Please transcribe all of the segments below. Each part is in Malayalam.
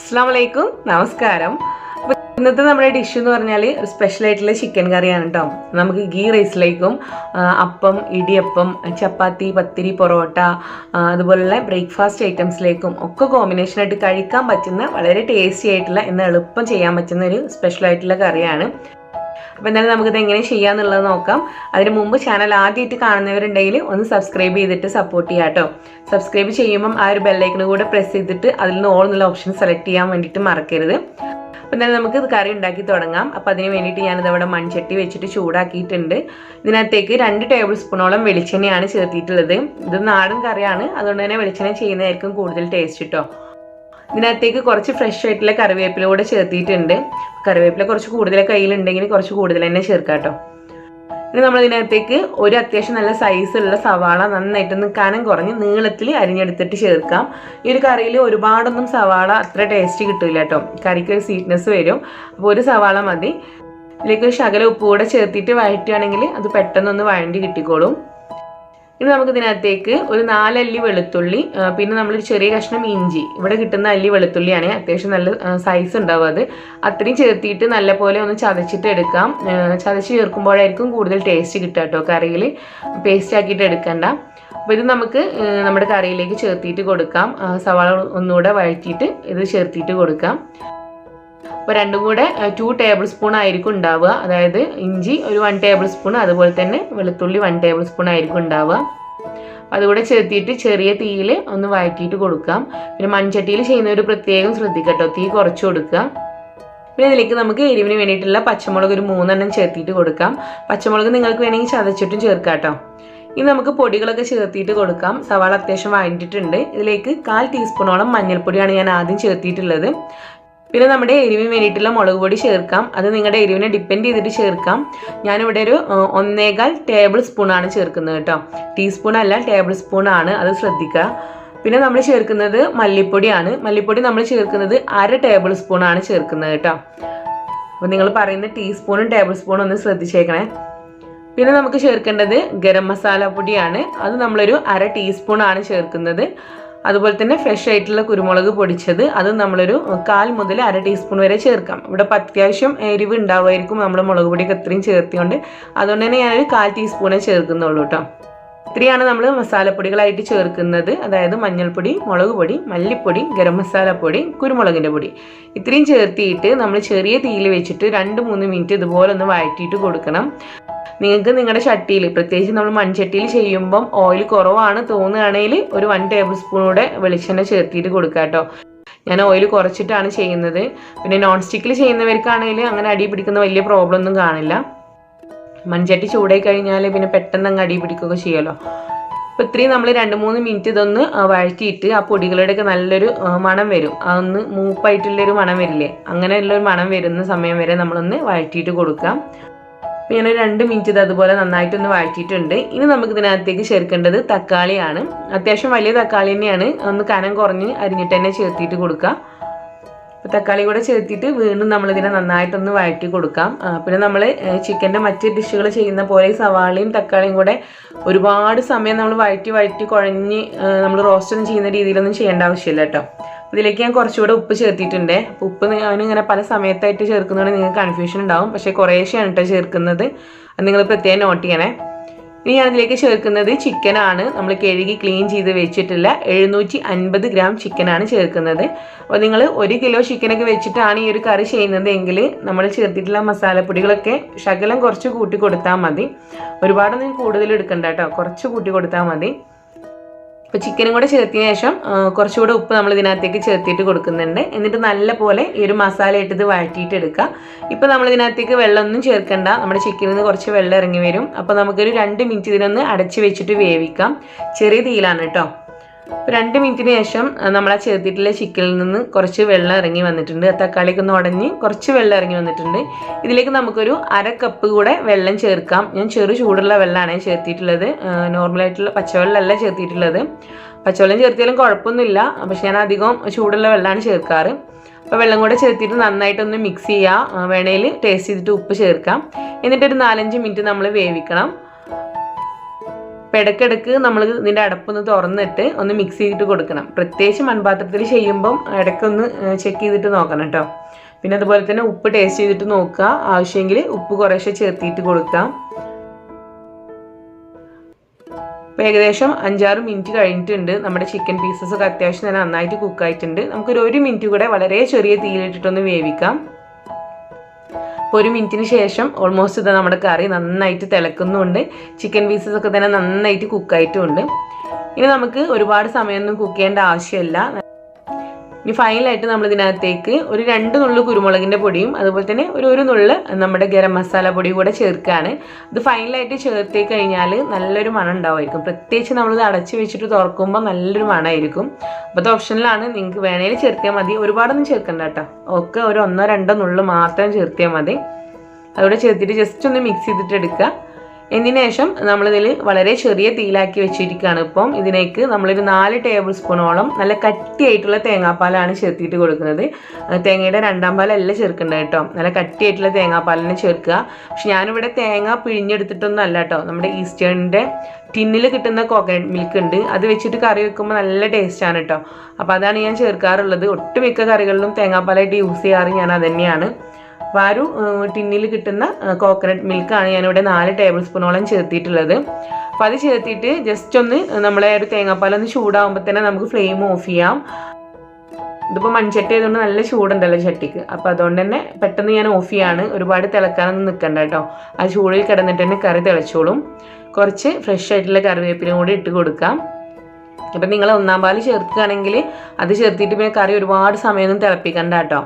അസ്സലാമലൈക്കും, നമസ്കാരം. അപ്പോൾ ഇന്നത്തെ നമ്മുടെ ഡിഷ് എന്ന് പറഞ്ഞാൽ ഒരു സ്പെഷ്യലായിട്ടുള്ള ചിക്കൻ കറിയാണ് കേട്ടോ. നമുക്ക് ഗീ റൈസിലേക്കും അപ്പം, ഇടിയപ്പം, ചപ്പാത്തി, പത്തിരി, പൊറോട്ട അതുപോലുള്ള ബ്രേക്ക്ഫാസ്റ്റ് ഐറ്റംസിലേക്കും ഒക്കെ കോമ്പിനേഷനായിട്ട് കഴിക്കാൻ പറ്റുന്ന വളരെ ടേസ്റ്റി ആയിട്ടുള്ള എന്നാൽ എളുപ്പം ചെയ്യാൻ പറ്റുന്ന ഒരു സ്പെഷ്യലായിട്ടുള്ള കറിയാണ്. അപ്പോൾ എന്തായാലും നമുക്കിത് എങ്ങനെ ചെയ്യാന്നുള്ളത് നോക്കാം. അതിന് മുമ്പ് ചാനൽ ആദ്യമായിട്ട് കാണുന്നവരുണ്ടെങ്കിൽ ഒന്ന് സബ്സ്ക്രൈബ് ചെയ്തിട്ട് സപ്പോർട്ട് ചെയ്യാം കേട്ടോ. സബ്സ്ക്രൈബ് ചെയ്യുമ്പം ആ ഒരു ബെല്ലൈക്കൺ കൂടെ പ്രസ് ചെയ്തിട്ട് അതിൽ നിന്ന് ഓൾ എന്നുള്ള ഓപ്ഷൻ സെലക്ട് ചെയ്യാൻ വേണ്ടിയിട്ട് മറക്കരുത്. അപ്പോൾ എന്തായാലും നമുക്ക് ഇത് കറി ഉണ്ടാക്കി തുടങ്ങാം. അപ്പോൾ അതിന് വേണ്ടിയിട്ട് ഞാനിത് അവിടെ മൺചട്ടി വെച്ചിട്ട് ചൂടാക്കിയിട്ടുണ്ട്. ഇതിനകത്തേക്ക് 2 ടേബിൾ സ്പൂണോളം വെളിച്ചെണ്ണയാണ് ചേർത്തിട്ടുള്ളത്. ഇത് നാടൻ കറിയാണ്, അതുകൊണ്ട് തന്നെ വെളിച്ചെണ്ണ ചെയ്യുന്നതായിരിക്കും കൂടുതൽ ടേസ്റ്റ് കേട്ടോ. ഇതിനകത്തേക്ക് കുറച്ച് ഫ്രഷ് ആയിട്ടുള്ള കറിവേപ്പില കൂടെ ചേർത്തിയിട്ടുണ്ട്. കറിവേപ്പില കുറച്ച് കൂടുതൽ കയ്യിലുണ്ടെങ്കിൽ കുറച്ച് കൂടുതൽ തന്നെ ചേർക്കാം കേട്ടോ. ഇനി നമ്മൾ ഇതിനകത്തേക്ക് ഒരു അത്യാവശ്യം നല്ല സൈസുള്ള സവാള നന്നായിട്ടൊന്ന് കനം കുറഞ്ഞ് നീളത്തിൽ അരിഞ്ഞെടുത്തിട്ട് ചേർക്കാം. ഈ ഒരു കറിയിൽ ഒരുപാടൊന്നും സവാള അത്ര ടേസ്റ്റ് കിട്ടില്ല കേട്ടോ. കറിക്ക് ഒരു സ്വീറ്റ്നെസ് വരും. അപ്പോൾ ഒരു സവാള മതി. ഇതിലേക്ക് ഒരു ശകലം ഉപ്പ് കൂടെ ചേർത്തിട്ട് വഴറ്റുകയാണെങ്കിൽ അത് പെട്ടെന്നൊന്ന് വഴണ്ടി കിട്ടിക്കോളും. ഇനി നമുക്ക് ഇതിനകത്തേക്ക് ഒരു 4 അല്ലി വെളുത്തുള്ളി, പിന്നെ നമ്മളൊരു ചെറിയ കഷ്ണം ഇഞ്ചി, ഇവിടെ കിട്ടുന്ന അല്ലി വെളുത്തുള്ളിയാണ്, അത്യാവശ്യം നല്ല സൈസ് ഉണ്ടാവും. അത് അത്രയും ചേർത്തിട്ട് നല്ലപോലെ ഒന്ന് ചതച്ചിട്ട് എടുക്കാം. ചതച്ച് ചേർക്കുമ്പോഴായിരിക്കും കൂടുതൽ ടേസ്റ്റ് കിട്ടുക കേട്ടോ. കറിയിൽ പേസ്റ്റ് ആക്കിയിട്ട് എടുക്കണ്ട. അപ്പോൾ ഇത് നമുക്ക് നമ്മുടെ കറിയിലേക്ക് ചേർത്തിട്ട് കൊടുക്കാം. സവാള ഒന്നുകൂടെ വഴറ്റിയിട്ട് ഇത് ചേർത്തിട്ട് കൊടുക്കാം. അപ്പോൾ രണ്ടും കൂടെ 2 ടേബിൾ സ്പൂൺ ആയിരിക്കും ഉണ്ടാവുക. അതായത് ഇഞ്ചി ഒരു 1 ടേബിൾ സ്പൂൺ, അതുപോലെ തന്നെ വെളുത്തുള്ളി 1 ടേബിൾ സ്പൂൺ ആയിരിക്കും ഉണ്ടാവുക. അതുകൂടെ ചേർത്തിട്ട് ചെറിയ തീയിൽ ഒന്ന് വഴറ്റിയിട്ട് കൊടുക്കാം. പിന്നെ മൺചട്ടിയിൽ ചെയ്യുന്ന ഒരു പ്രത്യേകം ശ്രദ്ധിക്കട്ടോ, തീ കുറച്ച് കൊടുക്കുക. പിന്നെ ഇതിലേക്ക് നമുക്ക് എരിവിന് വേണ്ടിയിട്ടുള്ള പച്ചമുളക് ഒരു 3 എണ്ണം ചേർത്തിട്ട് കൊടുക്കാം. പച്ചമുളക് നിങ്ങൾക്ക് വേണമെങ്കിൽ ചതച്ചിട്ടും ചേർക്കാം കേട്ടോ. ഇനി നമുക്ക് പൊടികളൊക്കെ ചേർത്തിട്ട് കൊടുക്കാം. സവാള അത്യാവശ്യം വഴറ്റിയിട്ടുണ്ട്. ഇതിലേക്ക് 1/4 ടീസ്പൂണോളം മഞ്ഞൾപ്പൊടിയാണ് ഞാൻ ആദ്യം ചേർത്തിട്ടുള്ളത്. പിന്നെ നമ്മുടെ എരിവിന് വേണ്ടിയിട്ടുള്ള മുളക് പൊടി ചേർക്കാം. അത് നിങ്ങളുടെ എരിവിനെ ഡിപ്പെൻഡ് ചെയ്തിട്ട് ചേർക്കാം. ഞാനിവിടെ ഒരു 1.25 ടേബിൾ സ്പൂണാണ് ചേർക്കുന്നത് കേട്ടോ. ടീസ്പൂൺ അല്ല, ടേബിൾ സ്പൂൺ ആണ്, അത് ശ്രദ്ധിക്കുക. പിന്നെ നമ്മൾ ചേർക്കുന്നത് മല്ലിപ്പൊടിയാണ്. മല്ലിപ്പൊടി നമ്മൾ ചേർക്കുന്നത് 1/2 ടേബിൾ സ്പൂണാണ് ചേർക്കുന്നത് കേട്ടോ. അപ്പോൾ നിങ്ങൾ പറയുന്ന ടീസ്പൂണും ടേബിൾ സ്പൂണും ഒന്ന് ശ്രദ്ധിച്ചേക്കണേ. പിന്നെ നമുക്ക് ചേർക്കേണ്ടത് ഗരം മസാല പൊടിയാണ്. അത് നമ്മളൊരു 1/2 ടീസ്പൂണാണ് ചേർക്കുന്നത്. അതുപോലെ തന്നെ ഫ്രഷ് ആയിട്ടുള്ള കുരുമുളക് പൊടിച്ചത്, അത് നമ്മളൊരു 1/4 മുതൽ 1/2 ടീസ്പൂൺ വരെ ചേർക്കാം. ഇവിടെ അത്യാവശ്യം എരിവ് ഉണ്ടാവുമായിരിക്കും നമ്മൾ മുളക് പൊടിയൊക്കെ ഇത്രയും ചേർത്തിയോണ്ട്. അതുകൊണ്ട് തന്നെ ഞാനൊരു 1/4 ടീസ്പൂണേ ചേർക്കുന്നുള്ളൂ കേട്ടോ. ഇത്രയാണ് നമ്മൾ മസാലപ്പൊടികളായിട്ട് ചേർക്കുന്നത്. അതായത് മഞ്ഞൾപ്പൊടി, മുളക് പൊടി, മല്ലിപ്പൊടി, ഗരം മസാല പൊടി, കുരുമുളകിൻ്റെ പൊടി, ഇത്രയും ചേർത്തിയിട്ട് നമ്മൾ ചെറിയ തീയിൽ വെച്ചിട്ട് 2-3 മിനിറ്റ് ഇതുപോലെ ഒന്ന് വഴറ്റിയിട്ട് കൊടുക്കണം. നിങ്ങൾക്ക് നിങ്ങളുടെ ചട്ടിയിൽ, പ്രത്യേകിച്ച് നമ്മൾ മൺചട്ടിയിൽ ചെയ്യുമ്പം ഓയിൽ കുറവാണ് തോന്നുകയാണെങ്കിൽ ഒരു 1 ടേബിൾ സ്പൂൺ കൂടെ വെളിച്ചെണ്ണ ചേർത്തിട്ട് കൊടുക്കുക കേട്ടോ. ഞാൻ ഓയിൽ കുറച്ചിട്ടാണ് ചെയ്യുന്നത്. പിന്നെ നോൺ സ്റ്റിക്കിൽ ചെയ്യുന്നവർക്കാണെങ്കിൽ അങ്ങനെ അടി പിടിക്കുന്ന വലിയ പ്രോബ്ലം ഒന്നും കാണില്ല. മൺചട്ടി ചൂടായി കഴിഞ്ഞാൽ പിന്നെ പെട്ടെന്ന് അങ്ങ് അടി പിടിക്കുകയൊക്കെ ചെയ്യുമല്ലോ. അപ്പോൾ ഇത്രയും നമ്മൾ 2-3 മിനിറ്റ് ഇതൊന്ന് വഴറ്റിയിട്ട് ആ പൊടികളുടെയൊക്കെ നല്ലൊരു മണം വരും. അതൊന്ന് മൂപ്പായിട്ടുള്ളൊരു മണം വരില്ലേ, അങ്ങനെയുള്ളൊരു മണം വരുന്ന സമയം വരെ നമ്മളൊന്ന് വഴറ്റിയിട്ട് കൊടുക്കാം. ഞാൻ 2 മിനിറ്റ് ഇത് അതുപോലെ നന്നായിട്ടൊന്ന് വഴറ്റിയിട്ടുണ്ട്. ഇനി നമുക്ക് ഇതിനകത്തേക്ക് ചേർക്കേണ്ടത് തക്കാളിയാണ്. അത്യാവശ്യം വലിയ തക്കാളി തന്നെയാണ്, ഒന്ന് കനം കുറഞ്ഞ് അരിഞ്ഞിട്ട് തന്നെ ചേർത്തിട്ട് കൊടുക്കുക. അപ്പോൾ തക്കാളി കൂടെ ചേർത്തിട്ട് വീണ്ടും നമ്മളിതിനെ നന്നായിട്ടൊന്ന് വഴറ്റി കൊടുക്കാം. പിന്നെ നമ്മൾ ചിക്കൻ്റെ മറ്റ് ഡിഷുകൾ ചെയ്യുന്ന പോലെ സവാളയും തക്കാളിയും കൂടെ ഒരുപാട് സമയം നമ്മൾ വഴറ്റി കുഴഞ്ഞ് നമ്മൾ റോസ്റ്റൊന്നും ചെയ്യുന്ന രീതിയിലൊന്നും ചെയ്യേണ്ട ആവശ്യമില്ല കേട്ടോ. ഇതിലേക്ക് ഞാൻ കുറച്ചുകൂടെ ഉപ്പ് ചേർത്തിട്ടുണ്ട്. അപ്പോൾ ഉപ്പ് ഞാനിങ്ങനെ പല സമയത്തായിട്ട് ചേർക്കുന്നതുകൊണ്ട് നിങ്ങൾക്ക് കൺഫ്യൂഷൻ ഉണ്ടാവും. പക്ഷേ കുറേശ്ശെയാണ് കേട്ടോ ചേർക്കുന്നത്, അത് നിങ്ങൾ പ്രത്യേകം നോട്ട് ചെയ്യണേ. ഇനി ഞാനിതിലേക്ക് ചേർക്കുന്നത് ചിക്കനാണ്. നമ്മൾ കഴുകി ക്ലീൻ ചെയ്ത് വെച്ചിട്ടുള്ള 750 ഗ്രാം ചിക്കനാണ് ചേർക്കുന്നത്. അപ്പോൾ നിങ്ങൾ 1 കിലോ ചിക്കനൊക്കെ വെച്ചിട്ടാണ് ഈ ഒരു കറി ചെയ്യുന്നത് എങ്കിൽ നമ്മൾ ചേർത്തിട്ടുള്ള മസാലപ്പൊടികളൊക്കെ ശകലം കുറച്ച് കൂട്ടി കൊടുത്താൽ മതി. ഒരുപാടൊന്നും കൂടുതൽ എടുക്കണ്ട കേട്ടോ, കുറച്ച് കൂട്ടി കൊടുത്താൽ മതി. അപ്പോൾ ചിക്കനും കൂടെ ചേർത്തതിന് ശേഷം കുറച്ചുകൂടെ ഉപ്പ് നമ്മൾ ഇതിനകത്തേക്ക് ചേർത്തിട്ട് കൊടുക്കുന്നുണ്ട്. എന്നിട്ട് നല്ല പോലെ ഈ ഒരു മസാല ഇട്ടത് വഴറ്റിയിട്ട് എടുക്കുക. ഇപ്പോൾ നമ്മൾ ഇതിനകത്തേക്ക് വെള്ളമൊന്നും ചേർക്കണ്ട, നമ്മുടെ ചിക്കനിൽ നിന്ന് കുറച്ച് വെള്ളം ഇറങ്ങി വരും. അപ്പോൾ നമുക്കൊരു 2 മിനിറ്റ് ഇതിനൊന്ന് അടച്ച് വെച്ചിട്ട് വേവിക്കാം. ചെറിയ തീയിലാണ് കേട്ടോ. 2 മിനിറ്റിന് ശേഷം നമ്മൾ ആ ചേർത്തിട്ടുള്ള ചിക്കനിൽ നിന്ന് കുറച്ച് വെള്ളം ഇറങ്ങി വന്നിട്ടുണ്ട്. തക്കാളിക്ക് ഒന്ന് ഉടഞ്ഞ് കുറച്ച് വെള്ളം ഇറങ്ങി വന്നിട്ടുണ്ട്. ഇതിലേക്ക് നമുക്കൊരു 1/2 കപ്പ് കൂടെ വെള്ളം ചേർക്കാം. ഞാൻ ചെറു ചൂടുള്ള വെള്ളമാണ് ചേർത്തിട്ടുള്ളത്, നോർമലായിട്ടുള്ള പച്ചവെള്ളമല്ല ചേർത്തിട്ടുള്ളത്. പച്ചവെള്ളം ചേർത്തിയാലും കുഴപ്പമൊന്നുമില്ല, പക്ഷെ ഞാൻ അധികം ചൂടുള്ള വെള്ളമാണ് ചേർക്കാറ്. അപ്പോൾ വെള്ളം കൂടെ ചേർത്തിട്ട് നന്നായിട്ടൊന്ന് മിക്സ് ചെയ്യുക. വേണേൽ ടേസ്റ്റ് ചെയ്തിട്ട് ഉപ്പ് ചേർക്കാം. എന്നിട്ടൊരു 4-5 മിനിറ്റ് നമ്മൾ വേവിക്കണം. അപ്പോൾ ഇടയ്ക്കിടയ്ക്ക് നമ്മൾ ഇതിൻ്റെ അടപ്പൊന്ന് തുറന്നിട്ട് ഒന്ന് മിക്സ് ചെയ്തിട്ട് കൊടുക്കണം. പ്രത്യേകിച്ച് മൺപാത്രത്തിൽ ചെയ്യുമ്പം ഇടയ്ക്കൊന്ന് ചെക്ക് ചെയ്തിട്ട് നോക്കണം കേട്ടോ. പിന്നെ അതുപോലെ തന്നെ ഉപ്പ് ടേസ്റ്റ് ചെയ്തിട്ട് നോക്കുക. ആവശ്യമെങ്കിൽ ഉപ്പ് കുറേശ്ശെ ചേർത്തിട്ട് കൊടുക്കാം. അപ്പോൾ ഏകദേശം 5-6 മിനിറ്റ് കഴിഞ്ഞിട്ടുണ്ട്. നമ്മുടെ ചിക്കൻ പീസസ് ഒക്കെ അത്യാവശ്യം തന്നെ നന്നായിട്ട് കുക്കായിട്ടുണ്ട്. നമുക്കൊരു 1 മിനിറ്റ് കൂടെ വളരെ ചെറിയ തീയിലിട്ടിട്ടൊന്ന് വേവിക്കാം. അപ്പോൾ 1 മിനിറ്റിന് ശേഷം ഓൾമോസ്റ്റ് ഇത് നമ്മുടെ കറി നന്നായിട്ട് തിളക്കുന്നുണ്ട്. ചിക്കൻ പീസസ് ഒക്കെ തന്നെ നന്നായിട്ട് കുക്കായിട്ടുമുണ്ട്. ഇനി നമുക്ക് ഒരുപാട് സമയമൊന്നും കുക്ക് ചെയ്യേണ്ട ആവശ്യമില്ല. ഇനി ഫൈനലായിട്ട് നമ്മൾ ഇതിനകത്തേക്ക് ഒരു 2 നുള്ളു കുരുമുളകിൻ്റെ പൊടിയും അതുപോലെ തന്നെ ഒരു നുള്ളു നമ്മുടെ ഗരം മസാല പൊടി കൂടെ ചേർക്കുകയാണ്. ഇത് ഫൈനലായിട്ട് ചേർത്ത് കഴിഞ്ഞാൽ നല്ലൊരു മണം ഉണ്ടാവുമായിരിക്കും. പ്രത്യേകിച്ച് നമ്മളിത് അടച്ച് വെച്ചിട്ട് തുറക്കുമ്പോൾ നല്ലൊരു മണമായിരിക്കും. അപ്പോൾ അത് ഓപ്ഷനിലാണ്, നിങ്ങൾക്ക് വേണേൽ ചേർത്തിയാൽ മതി. ഒരുപാടൊന്നും ചേർക്കണ്ട കേട്ടോ. ഒക്കെ ഒരു 1-2 നുള്ളു മാത്രം ചേർത്തിയാൽ മതി. അതുകൂടെ ചേർത്തിട്ട് ജസ്റ്റ് ഒന്ന് മിക്സ് ചെയ്തിട്ട് എടുക്കുക. ഇതിന് ശേഷം നമ്മളിതിൽ വളരെ ചെറിയ തീയിലാക്കി വെച്ചിരിക്കുകയാണ്. ഇപ്പം ഇതിലേക്ക് നമ്മളൊരു 4 ടേബിൾ സ്പൂണോളം നല്ല കട്ടിയായിട്ടുള്ള തേങ്ങാപ്പാലാണ് ചേർത്തിട്ട് കൊടുക്കുന്നത്. തേങ്ങയുടെ 2ാം പാലല്ല ചേർക്കേണ്ടത് കേട്ടോ. നല്ല കട്ടിയായിട്ടുള്ള തേങ്ങാപ്പാലിനെ ചേർക്കുക. പക്ഷെ ഞാനിവിടെ തേങ്ങ പിഴിഞ്ഞെടുത്തിട്ടൊന്നും അല്ല കേട്ടോ. നമ്മുടെ ഈസ്റ്റേണിൻ്റെ ടിന്നിൽ കിട്ടുന്ന കോക്കനട്ട് മിൽക്ക് ഉണ്ട്, അത് വെച്ചിട്ട് കറി വെക്കുമ്പോൾ നല്ല ടേസ്റ്റാണ് കേട്ടോ. അപ്പോൾ അതാണ് ഞാൻ ചേർക്കാറുള്ളത്. ഒട്ടുമിക്ക കറികളിലും തേങ്ങാപ്പാലായിട്ട് യൂസ് ചെയ്യാറ് ഞാൻ അത് തന്നെയാണ്. അപ്പോൾ ആ ഒരു ടിന്നിൽ കിട്ടുന്ന കോക്കനട്ട് മിൽക്കാണ് ഞാനിവിടെ 4 ടേബിൾ സ്പൂണോളം ചേർത്തിട്ടുള്ളത്. അപ്പോൾ അത് ചേർത്തിട്ട് ജസ്റ്റ് ഒന്ന് നമ്മളെ ഒരു തേങ്ങാപ്പാലൊന്ന് ചൂടാകുമ്പോൾ തന്നെ നമുക്ക് ഫ്ലെയിം ഓഫ് ചെയ്യാം. ഇതിപ്പോൾ മൺചട്ടി ആയതുകൊണ്ട് നല്ല ചൂടുണ്ടല്ലോ ചട്ടിക്ക്. അപ്പോൾ അതുകൊണ്ട് തന്നെ പെട്ടെന്ന് ഞാൻ ഓഫ് ചെയ്യാണ്. ഒരുപാട് തിളക്കാനൊന്നും നിൽക്കണ്ട കേട്ടോ. ആ ചൂടിൽ കിടന്നിട്ട് തന്നെ കറി തിളച്ചോളും. കുറച്ച് ഫ്രഷ് ആയിട്ടുള്ള കറിവേപ്പിലും കൂടി ഇട്ട് കൊടുക്കാം. അപ്പം നിങ്ങൾ 1ാം പാൽ ചേർക്കുകയാണെങ്കിൽ അത് ചേർത്തിട്ട് പിന്നെ കറി ഒരുപാട് സമയമൊന്നും തിളപ്പിക്കണ്ട കേട്ടോ.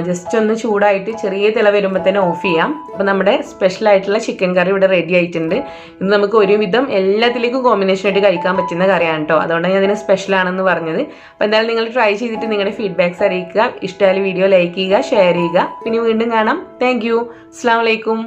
ജസ്റ്റ് ഒന്ന് ചൂടായിട്ട് ചെറിയ തിള വരുമ്പോൾ തന്നെ ഓഫ് ചെയ്യാം. അപ്പോൾ നമ്മുടെ സ്പെഷ്യലായിട്ടുള്ള ചിക്കൻ കറി ഇവിടെ റെഡി ആയിട്ടുണ്ട്. ഇത് നമുക്ക് ഒരുവിധം എല്ലാത്തിലേക്കും കോമ്പിനേഷനായിട്ട് കഴിക്കാൻ പറ്റുന്ന കറിയാണ് കേട്ടോ. അതുകൊണ്ടാണ് ഞാൻ അതിന് സ്പെഷ്യലാണെന്ന് പറഞ്ഞത്. അപ്പോൾ എന്തായാലും നിങ്ങൾ ട്രൈ ചെയ്തിട്ട് നിങ്ങളുടെ ഫീഡ്ബാക്ക്സ് അറിയിക്കുക. ഇഷ്ടമായ വീഡിയോ ലൈക്ക് ചെയ്യുക, ഷെയർ ചെയ്യുക. പിന്നെ വീണ്ടും കാണാം. Thank you. അസ്സലാമു അലൈക്കും.